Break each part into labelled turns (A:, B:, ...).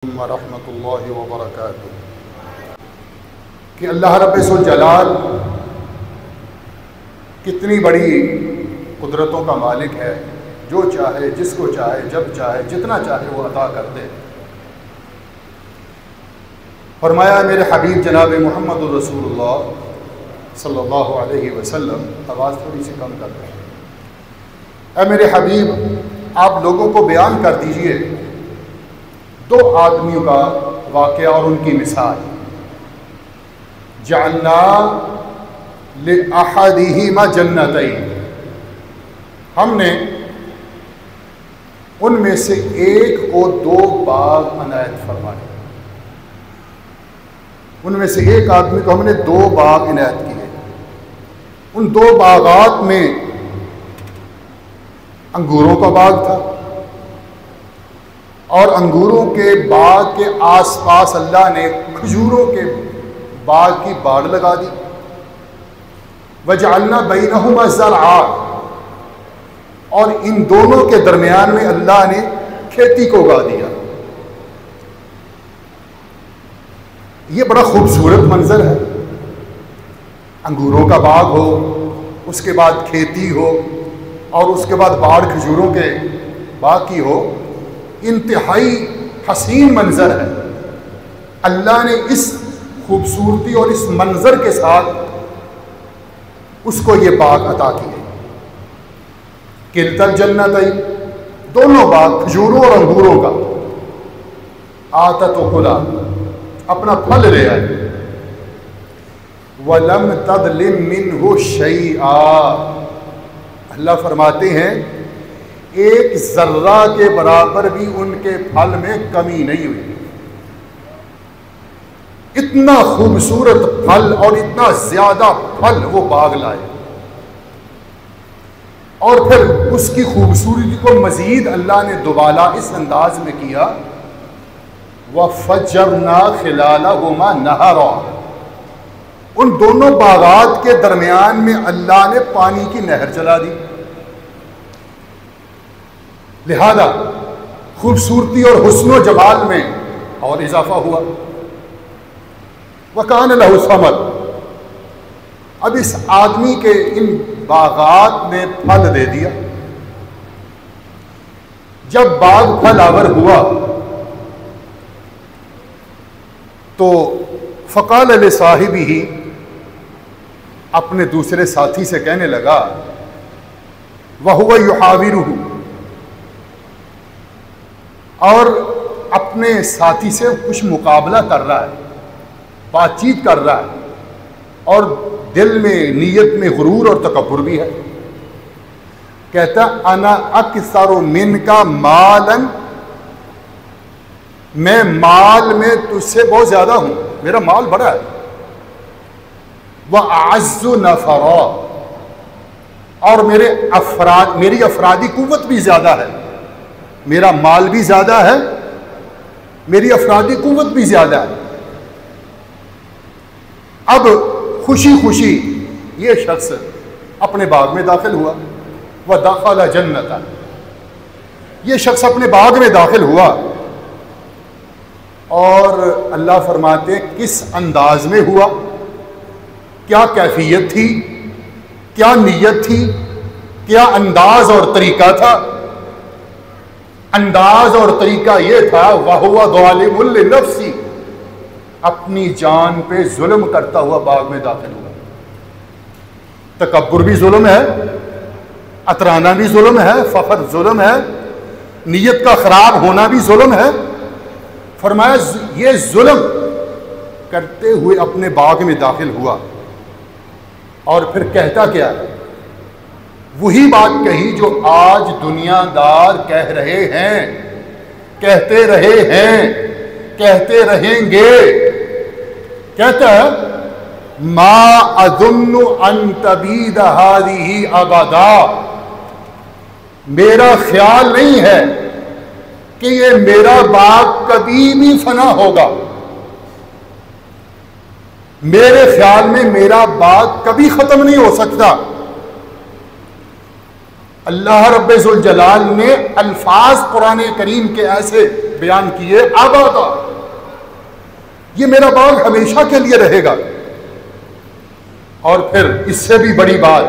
A: ورحمۃ اللہ وبرکاتہ کہ اللہ رب الجلال کتنی بڑی قدرتوں کا مالک ہے، جو چاہے جس کو چاہے جب چاہے جتنا چاہے وہ عطا کر دے۔ فرمایا میرے حبیب جناب محمد الرسول اللہ صلی اللہ علیہ وسلم، آواز تھوڑی سی کم کر دیں، اے میرے حبیب آپ لوگوں کو بیان کر دیجئے دو آدمیوں کا واقعہ اور ان کی مثال۔ جعلنا لأحدہما جنتین، ہم نے ان میں سے ایک کو دو باغ عنایت فرمائے۔ ان میں سے ایک آدمی کو ہم نے دو باغ عنایت کیے۔ ان دو باغات میں انگوروں کا باغ تھا، اور انگوروں کے باغ کے آس پاس اللہ نے کھجوروں کے باغ کی باڑ لگا دی۔ وجعلنا بینہما زرعا، اور ان دونوں کے درمیان میں اللہ نے کھیتی کو اگا دیا۔ یہ بڑا خوبصورت منظر ہے، انگوروں کا باغ ہو، اس کے بعد کھیتی ہو، اور اس کے بعد باڑ کھجوروں کے باغ کی ہو۔ انتہائی حسین منظر ہے۔ اللہ نے اس خوبصورتی اور اس منظر کے ساتھ اس کو یہ باغ عطا کیے۔ کلتا الجنتین، دونوں باغ کھجوروں اور انگوروں کا، آتت اکلھا، اپنا پھل لے آئے، وَلَمْ تَظْلِم مِّنْهُ شَيْئًا، اللہ فرماتے ہیں ایک ذرہ کے برابر بھی ان کے پھل میں کمی نہیں ہوئی۔ اتنا خوبصورت پھل اور اتنا زیادہ پھل وہ باغ لائے، اور پھر اس کی خوبصورتی کو مزید اللہ نے دوبالا اس انداز میں کیا، وَفَجَّرْنَا خِلَالَهُمَا نَهَرًا، ان دونوں باغات کے درمیان میں اللہ نے پانی کی نہر چلا دی۔ لہذا خوبصورتی اور حسن و جمال میں اور اضافہ ہوا۔ وَكَانَ لَهُ ثَمَرٌ، اب اس آدمی کے ان باغات نے پھل دے دیا۔ جب باغ پھل آور ہوا تو فَقَالَ لِصَاحِبِهِ، اپنے دوسرے ساتھی سے کہنے لگا، وَهُوَ يُحَاوِرُهُ، اور اپنے ساتھی سے کچھ مقابلہ کر رہا ہے، بات چیت کر رہا ہے، اور دل میں نیت میں غرور اور تکبر بھی ہے۔ کہتا انا اکثر منک مالا، میں مال میں تجھ سے بہت زیادہ ہوں، میرا مال بڑا ہے، وَأَعَزُّ نَفَرًا، اور میری افرادی قوت بھی زیادہ ہے، میرا مال بھی زیادہ ہے، میری افرادی قوت بھی زیادہ ہے۔ اب خوشی خوشی یہ شخص اپنے باغ میں داخل ہوا، وَدَخَلَ جَنَّتَ، یہ شخص اپنے باغ میں داخل ہوا، اور اللہ فرماتے ہیں کس انداز میں ہوا، کیا کیفیت تھی، کیا نیت تھی، کیا انداز اور طریقہ تھا۔ انداز اور طریقہ یہ تھا، وَهُوَ ظَالِمٌ لِنَفْسِهِ، اپنی جان پہ ظلم کرتا ہوا باغ میں داخل ہوا۔ تکبر بھی ظلم ہے، اترانا بھی ظلم ہے، فخر ظلم ہے، نیت کا خراب ہونا بھی ظلم ہے۔ فرمایا یہ ظلم کرتے ہوئے اپنے باغ میں داخل ہوا، اور پھر کہتا کیا ہے، وہی بات کہی جو آج دنیا دار کہہ رہے ہیں، کہتے رہے ہیں، کہتے رہیں گے۔ کہتا ہے ما اظن ان تبید هذه ابدا، میرا خیال نہیں ہے کہ یہ میرا باغ کبھی بھی فنا ہوگا، میرے خیال میں میرا باغ کبھی ختم نہیں ہو سکتا۔ اللہ رب ذوالجلال نے الفاظ قرآن کریم کے ایسے بیان کیے، آبادا، یہ میرا باغ ہمیشہ کے لیے رہے گا۔ اور پھر اس سے بھی بڑی بات،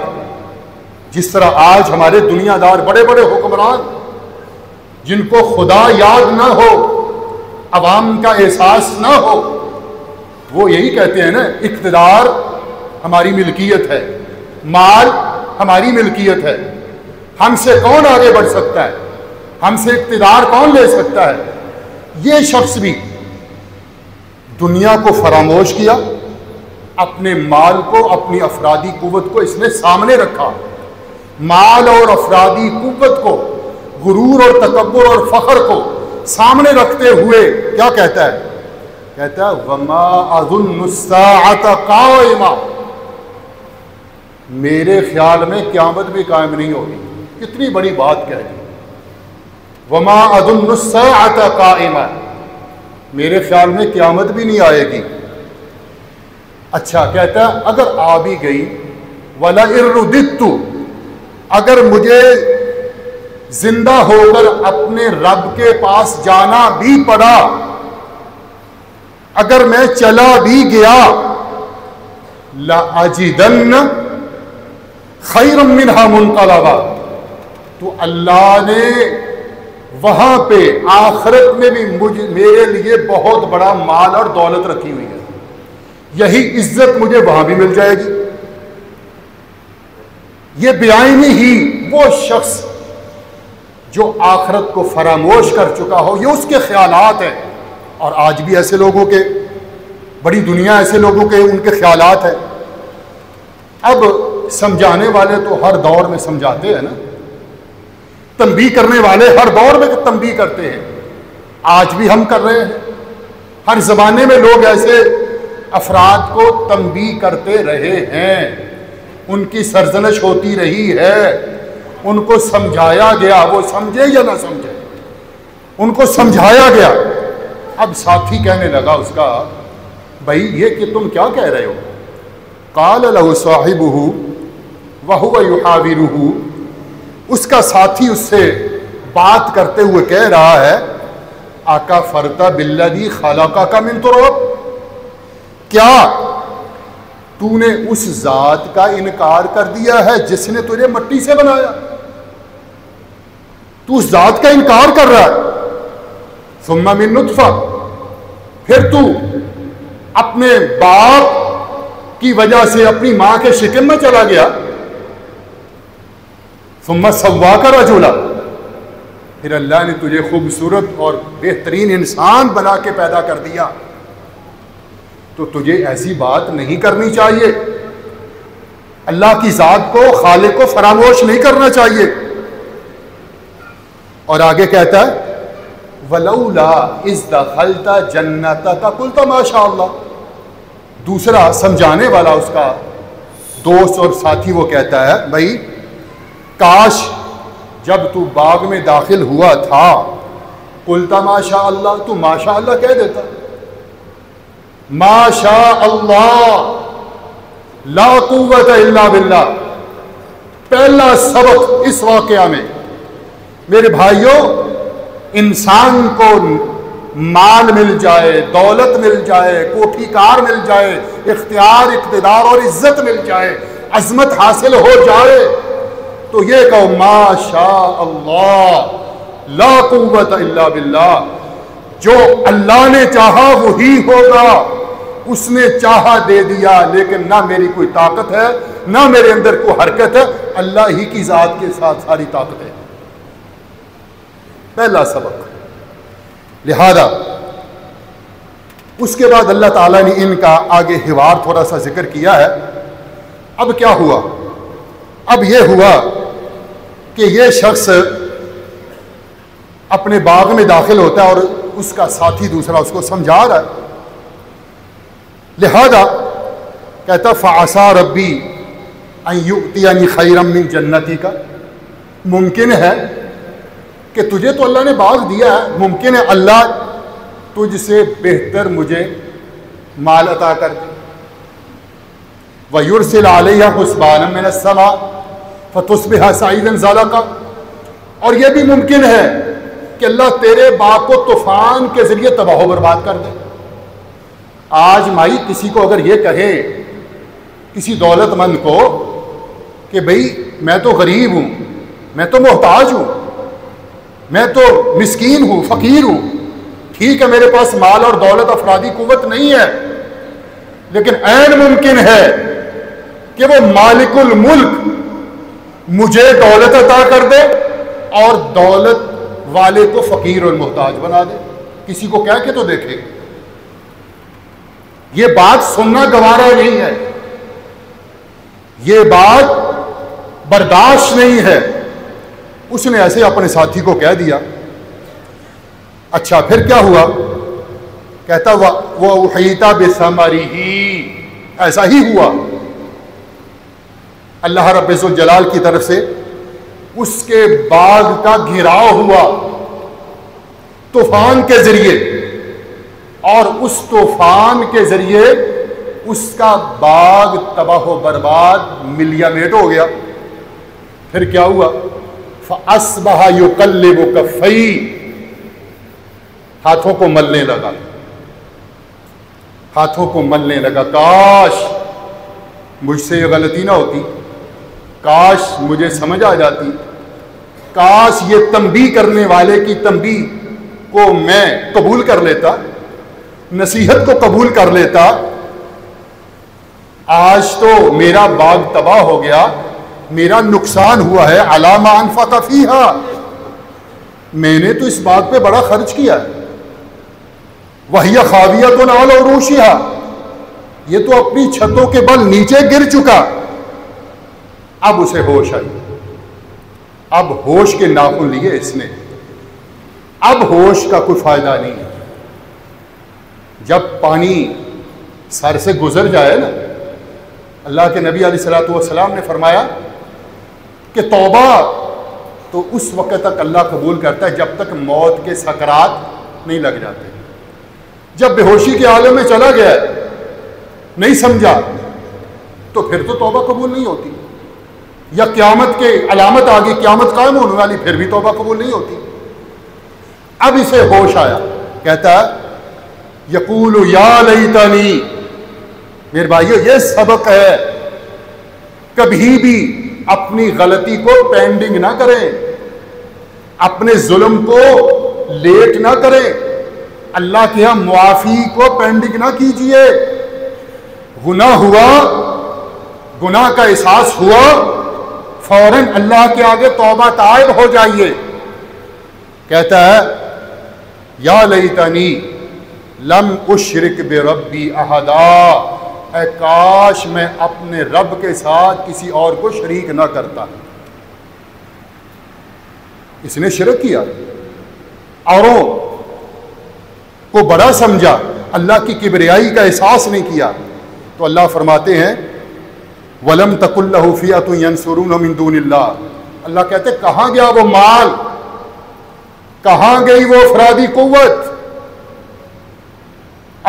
A: جس طرح آج ہمارے دنیا دار بڑے بڑے حکمران جن کو خدا یاد نہ ہو، عوام کا احساس نہ ہو، وہ یہی کہتے ہیں نا، اقتدار ہماری ملکیت ہے، مال ہماری ملکیت ہے، ہم سے کون آگے بڑھ سکتا ہے، ہم سے اقتدار کون لے سکتا ہے۔ یہ شخص بھی دنیا کو فراموش کیا، اپنے مال کو، اپنی افرادی قوت کو اس نے سامنے رکھا، مال اور افرادی قوت کو، غرور اور تکبر اور فخر کو سامنے رکھتے ہوئے کیا کہتا ہے؟ کہتا ہے وما اظن الساعۃ قائمہ، میرے خیال میں قیامت بھی قائم نہیں ہوگی۔ کتنی بڑی بات کہہ دی، وما اظن الساعۃ قائمہ، میرے خیال میں قیامت بھی نہیں آئے گی۔ اچھا کہتا ہے اگر آ بھی گئی، وَلَئِن رُدِدتُّ، اگر مجھے زندہ ہو کر اپنے رب کے پاس جانا بھی پڑا، اگر میں چلا بھی گیا، لَأَجِدَنَّ خَيْرًا مِّنْهَا مُنْقَلَبًا، تو اللہ نے وہاں پہ آخرت میں بھی میرے لیے بہت بڑا مال اور دولت رکھی ہوئی ہے، یہی عزت مجھے وہاں بھی مل جائے گی۔ یہ بیانی ہی وہ شخص جو آخرت کو فراموش کر چکا ہو، یہ اس کے خیالات ہیں، اور آج بھی ایسے لوگوں کے، بڑی دنیا ایسے لوگوں کے ان کے خیالات ہیں۔ اب سمجھانے والے تو ہر دور میں سمجھاتے ہیں نا، تنبیہ کرنے والے ہر دور میں تنبیہ کرتے ہیں، آج بھی ہم کر رہے ہیں۔ ہر زمانے میں لوگ ایسے افراد کو تنبیہ کرتے رہے ہیں، ان کی سرزنش ہوتی رہی ہے، ان کو سمجھایا گیا، وہ سمجھے یا نہ سمجھے، ان کو سمجھایا گیا۔ اب ساتھی کہنے لگا اس کا، بھائی یہ کہ تم کیا کہہ رہے ہو؟ قال له صاحبه وهو يحاوره، اس کا ساتھی اس سے بات کرتے ہوئے کہہ رہا ہے، آقا فرتا بالذی خلقک من تراب، کیا تو نے اس ذات کا انکار کر دیا ہے جس نے تجھے مٹی سے بنایا؟ تو اس ذات کا انکار کر رہا ہے۔ ثم من نطفہ، پھر تو اپنے باپ کی وجہ سے اپنی ماں کے شکم میں چلا گیا۔ ثم سواک رجلا، پھر اللہ نے تجھے خوبصورت اور بہترین انسان بنا کے پیدا کر دیا، تو تجھے ایسی بات نہیں کرنی چاہیے، اللہ کی ذات کو، خالق کو فراموش نہیں کرنا چاہیے۔ اور آگے کہتا ہے وَلَوْلَا إِذْ دَخَلْتَ جَنَّتَكَ قُلْتَ مَا شَاءَ اللَّهُ، دوسرا سمجھانے والا اس کا دوست اور ساتھی وہ کہتا ہے، بھائی کاش جب تو باغ میں داخل ہوا تھا، قُلْتَ مَا شَاءَ اللَّهُ، تو ما شاء اللہ کہہ دیتا، ما شاء اللہ لا قوت الا باللہ۔ پہلا سبق اس واقعہ میں میرے بھائیوں، انسان کو مال مل جائے، دولت مل جائے، کوٹھی کار مل جائے، اختیار، اقتدار اور عزت مل جائے، عظمت حاصل ہو جائے، تو یہ کہو ما شاء اللہ لا قوت الا باللہ، جو اللہ نے چاہا وہی ہوگا، اس نے چاہا دے دیا، لیکن نہ میری کوئی طاقت ہے، نہ میرے اندر کوئی حرکت ہے، اللہ ہی کی ذات کے ساتھ ساری طاقت ہے۔ پہلا سبق۔ لہذا اس کے بعد اللہ تعالیٰ نے ان کا آگے حوار تھوڑا سا ذکر کیا ہے۔ اب کیا ہوا؟ اب یہ ہوا کہ یہ شخص اپنے باغ میں داخل ہوتا ہے اور اس کا ساتھی دوسرا اس کو سمجھا رہا ہے، لہذا کہتا فَعَسَىٰ رَبِّي أَن يُؤْتِيَنِي خَيْرًا مِّن جَنَّتِكَ، ممکن ہے کہ تجھے تو اللہ نے باغ دیا ہے، ممکن ہے اللہ تجھ سے بہتر مجھے مال عطا کر دے۔ وَيُرْسِلْ عَلَيْهَا حُسْبَانًا مِّنَ السَّمَاءِ، فتصبح صعیدا زلقا، اور یہ بھی ممکن ہے کہ اللہ تیرے باغ کو طوفان کے ذریعے تباہ و برباد کر دے۔ آج مائی کسی کو اگر یہ کہے کسی دولت مند کو کہ بھئی میں تو غریب ہوں، میں تو محتاج ہوں، میں تو مسکین ہوں، فقیر ہوں، ٹھیک ہے میرے پاس مال اور دولت افرادی قوت نہیں ہے، لیکن عین ممکن ہے کہ وہ مالک الملک مجھے دولت عطا کر دے اور دولت والے کو فقیر اور محتاج بنا دے۔ کسی کو کہہ کے تو دیکھے، یہ بات سننا گوارا نہیں ہے، یہ بات برداشت نہیں ہے۔ اس نے ایسے اپنے ساتھی کو کہہ دیا۔ اچھا پھر کیا ہوا؟ کہتا وہ احیطا بثمرہ، ایسا ہی ہوا، اللہ رب الجلال کی طرف سے اس کے باغ کا گھراؤ ہوا طوفان کے ذریعے، اور اس طوفان کے ذریعے اس کا باغ تباہ و برباد ملیا میٹ ہو گیا۔ پھر کیا ہوا؟ فَأَصْبَحَ يُقَلِّبُ كَفَّيْهِ، ہاتھوں کو ملنے لگا، ہاتھوں کو ملنے لگا، کاش مجھ سے یہ غلطی نہ ہوتی، کاش مجھے سمجھ آ جاتی، کاش یہ تنبیہ کرنے والے کی تنبیہ کو میں قبول کر لیتا، نصیحت کو قبول کر لیتا، آج تو میرا باغ تباہ ہو گیا، میرا نقصان ہوا ہے، علی ما انفق فیہا، میں نے تو اس باغ پہ بڑا خرچ کیا ہے، وَهِيَ خَاوِيَةٌ عَلَى عُرُوشِهَا، یہ تو اپنی چھتوں کے بل نیچے گر چکا۔ اب اسے ہوش آئی، اب ہوش کے ناخن لیے اس نے، اب ہوش کا کوئی فائدہ نہیں ہے۔ جب پانی سر سے گزر جائے نا، اللہ کے نبی علیہ الصلوۃ والسلام نے فرمایا کہ توبہ تو اس وقت تک اللہ قبول کرتا ہے جب تک موت کے سکرات نہیں لگ جاتے۔ جب بے ہوشی کے عالم میں چلا گیا نہیں سمجھا تو پھر تو توبہ قبول نہیں ہوتی، یا قیامت کے علامت آ گئی، قیامت قائم ہونے والی، پھر بھی توبہ قبول نہیں ہوتی۔ اب اسے ہوش آیا، کہتا ہے یقول یا لیتنی، میرے بھائیو یہ سبق ہے، کبھی بھی اپنی غلطی کو پینڈنگ نہ کریں، اپنے ظلم کو لیٹ نہ کریں، اللہ کے ہاں معافی کو پینڈنگ نہ کیجئے۔ گناہ ہوا، گناہ کا احساس ہوا، فوراً اللہ کے آگے توبہ طائب ہو جائیے۔ کہتا ہے یا لیتنی لم اشرک بربی احدا، اے کاش میں اپنے رب کے ساتھ کسی اور کو شریک نہ کرتا۔ اس نے شرک کیا، اوروں کو بڑا سمجھا، اللہ کی کبریائی کا احساس نہیں کیا، تو اللہ فرماتے ہیں وَلَمْ تَكُنْ لَهُ فِئَةٌ يَنْصُرُونَهُ مِنْ دُونِ اللَّهِ، اللہ کہتے کہاں گیا وہ مال، کہاں گئی وہ افرادی قوت،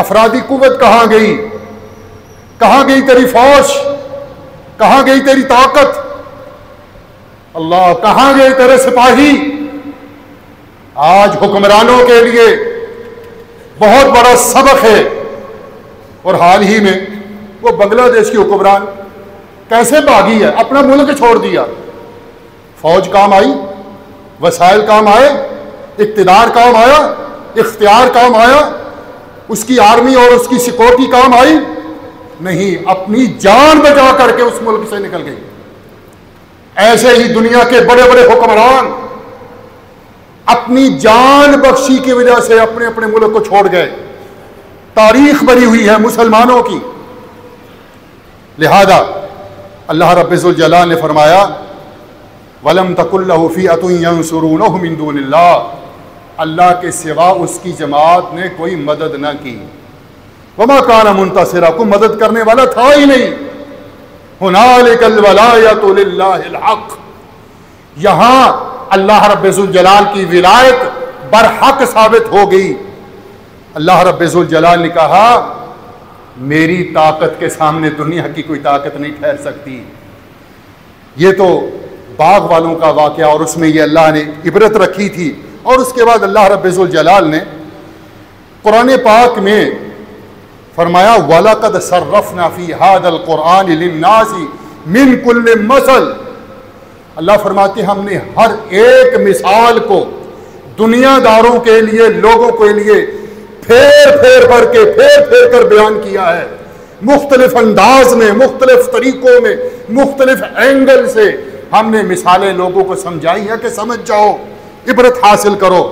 A: افرادی قوت کہاں گئی، کہاں گئی تیری فوج، کہاں گئی تیری طاقت، اللہ کہاں گئے تیرے سپاہی۔ آج حکمرانوں کے لیے بہت بڑا سبق ہے، اور حال ہی میں وہ بنگلہ دیش کی حکمران کیسے بھاگی ہے، اپنا ملک چھوڑ دیا، فوج کام آئی، وسائل کام آئے، اقتدار کام آیا، اختیار کام آیا، اس کی آرمی اور اس کی سیکورٹی کام آئی نہیں، اپنی جان بچا کر کے اس ملک سے نکل گئی۔ ایسے ہی دنیا کے بڑے بڑے حکمران اپنی جان بخشی کی وجہ سے اپنے اپنے ملک کو چھوڑ گئے، تاریخ بنی ہوئی ہے مسلمانوں کی۔ لہذا اللہ رب الجلال نے فرمایا وَلَمْ تَكُنْ لَهُ فِئَةٌ يَنْصُرُونَهُ مِنْ دُونِ اللَّهِ، اللہ کے سوا اس کی جماعت نے کوئی مدد نہ کی۔ وَمَا كَانَ مُنْتَصِرًا، کوئی مدد کرنے والا تھا ہی نہیں۔ هُنَالِكَ الْوَلَایَةُ لِلَّهِ الْحَقِّ، یہاں اللہ رب الجلال کی ولایت برحق ثابت ہو گئی۔ اللہ رب الجلال نے کہا میری طاقت کے سامنے دنیا کی کوئی طاقت نہیں ٹھہر سکتی۔ یہ تو باغ والوں کا واقعہ، اور اس میں یہ اللہ نے عبرت رکھی تھی. اور اس کے بعد اللہ رب ذوالجلال نے قرآن پاک میں فرمایا وَلَقَدْ صَرَّفْنَا فِي هَذَا الْقُرْآنِ لِلنَّاسِ مِنْ كُلِّ مَثَلٍ. اللہ فرماتے ہیں ہم نے ہر ایک مثال کو دنیا داروں کے لیے، لوگوں کے لیے پھیر کر بیان کیا ہے. مختلف انداز میں، مختلف طریقوں میں، مختلف اینگل سے ہم نے مثالیں لوگوں کو سمجھائی ہیں کہ سمجھ جاؤ، عبرت حاصل کرو.